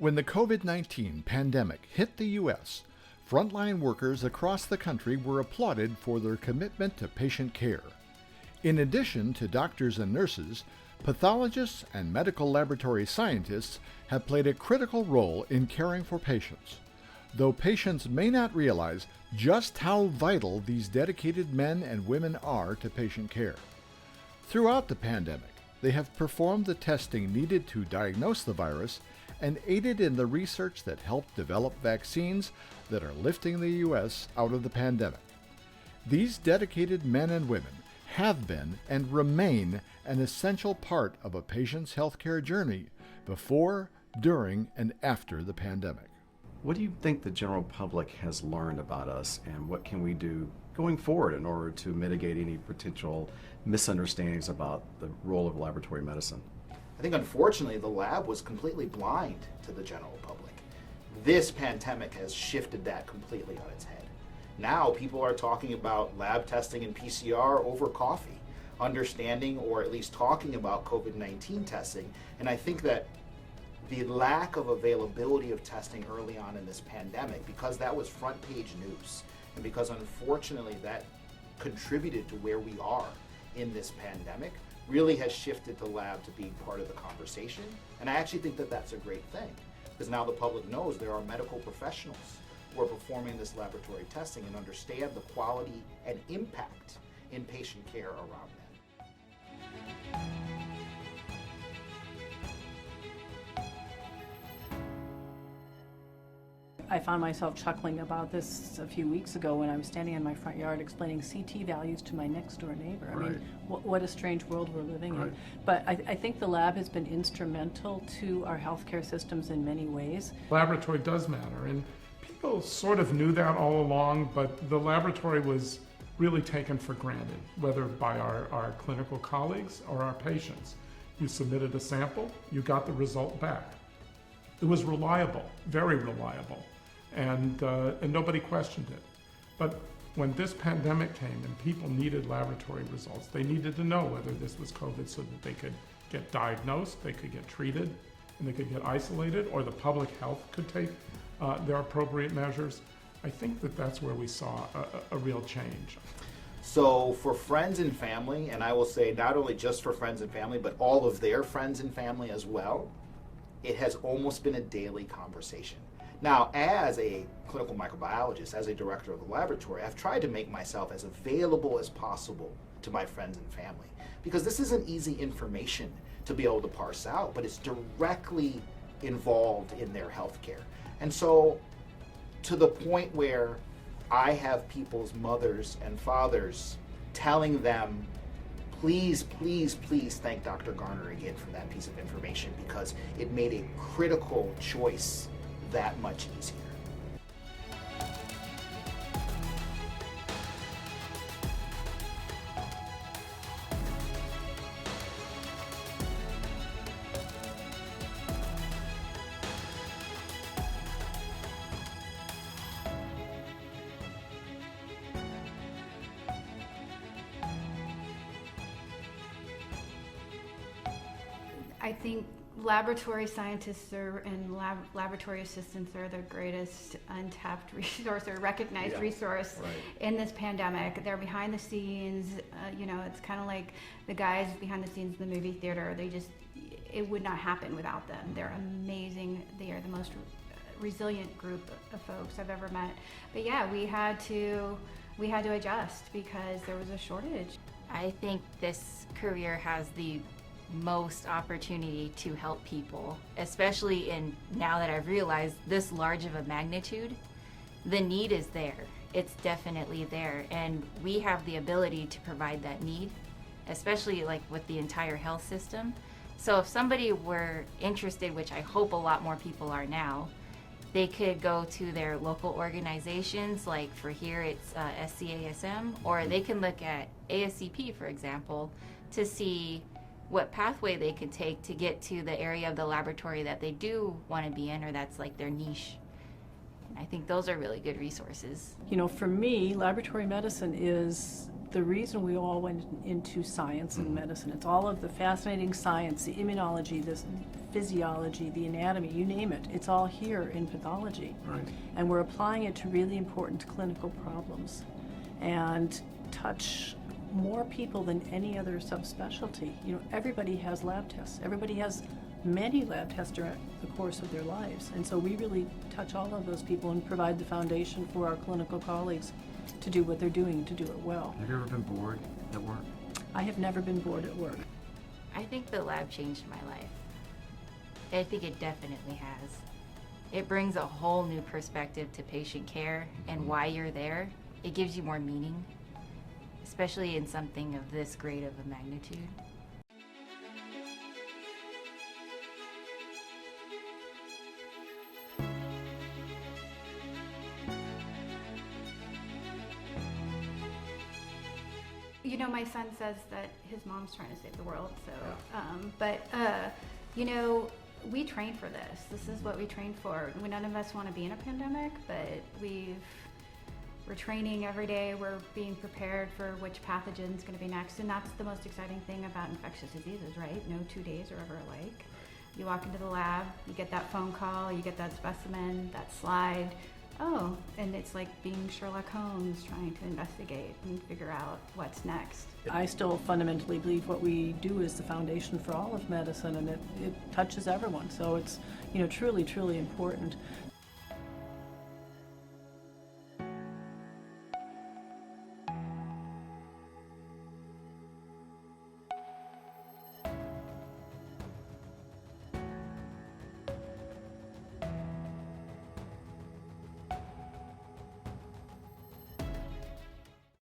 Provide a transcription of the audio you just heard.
When the COVID-19 pandemic hit the U.S., frontline workers across the country were applauded for their commitment to patient care. In addition to doctors and nurses, pathologists and medical laboratory scientists have played a critical role in caring for patients, though patients may not realize just how vital these dedicated men and women are to patient care. Throughout the pandemic, they have performed the testing needed to diagnose the virus and aided in the research that helped develop vaccines that are lifting the U.S. out of the pandemic. These dedicated men and women have been and remain an essential part of a patient's healthcare journey before, during, and after the pandemic. What do you think the general public has learned about us, and what can we do going forward in order to mitigate any potential misunderstandings about the role of laboratory medicine? I think unfortunately the lab was completely blind to the general public. This pandemic has shifted that completely on its head. Now people are talking about lab testing and PCR over coffee, understanding or at least talking about COVID-19 testing. And I think that the lack of availability of testing early on in this pandemic, because that was front page news, and because unfortunately that contributed to where we are in this pandemic, really has shifted the lab to being part of the conversation. And I actually think that that's a great thing, because now the public knows there are medical professionals who are performing this laboratory testing and understand the quality and impact in patient care around them. I found myself chuckling about this a few weeks ago when I was standing in my front yard explaining CT values to my next door neighbor. I mean, what a strange world we're living in. But I think the lab has been instrumental to our healthcare systems in many ways. Laboratory does matter, and people sort of knew that all along, but the laboratory was really taken for granted, whether by our clinical colleagues or our patients. You submitted a sample, you got the result back. It was reliable, very reliable. And nobody questioned it. But when this pandemic came and people needed laboratory results, they needed to know whether this was COVID so that they could get diagnosed, they could get treated, and they could get isolated, or the public health could take their appropriate measures. I think that that's where we saw a real change. So for friends and family, and I will say not only just for friends and family, but all of their friends and family as well, it has almost been a daily conversation. Now, as a clinical microbiologist, as a director of the laboratory, I've tried to make myself as available as possible to my friends and family, because this isn't easy information to be able to parse out, but it's directly involved in their healthcare. And so, to the point where I have people's mothers and fathers telling them, please, please, please thank Dr. Garner again for that piece of information, because it made a critical choice that much easier. I think laboratory scientists and laboratory assistants are the greatest untapped resource or recognized resource in this pandemic. They're behind the scenes. It's kind of like the guys behind the scenes in the movie theater. It would not happen without them. They're amazing. They are the most resilient group of folks I've ever met. But yeah, we had to adjust because there was a shortage. I think this career has the most opportunity to help people, especially now that I've realized this large of a magnitude. The need is there. It's definitely there, and we have the ability to provide that need, especially like with the entire health system. So if somebody were interested, which I hope a lot more people are now, they could go to their local organizations, like for here it's SCASM, or they can look at ASCP, for example, to see what pathway they could take to get to the area of the laboratory that they do want to be in, or that's like their niche. And I think those are really good resources. For me, laboratory medicine is the reason we all went into science and medicine. It's all of the fascinating science, the immunology, this physiology, the anatomy, you name it. It's all here in pathology. Right. And we're applying it to really important clinical problems and touch more people than any other subspecialty. You know, everybody has lab tests. Everybody has many lab tests during the course of their lives. And so we really touch all of those people and provide the foundation for our clinical colleagues to do what they're doing, to do it well. Have you ever been bored at work? I have never been bored at work. I think the lab changed my life. I think it definitely has. It brings a whole new perspective to patient care and why you're there. It gives you more meaning, especially in something of this great of a magnitude. You know, my son says that his mom's trying to save the world, so, you know, we train for this. This is what we train for. None of us want to be in a pandemic, but we're training every day. We're being prepared for which pathogen is going to be next, and that's the most exciting thing about infectious diseases, right? No 2 days are ever alike. You walk into the lab, you get that phone call, you get that specimen, that slide. Oh, and it's like being Sherlock Holmes trying to investigate and figure out what's next. I still fundamentally believe what we do is the foundation for all of medicine, and it touches everyone. So it's, you know, truly, truly important.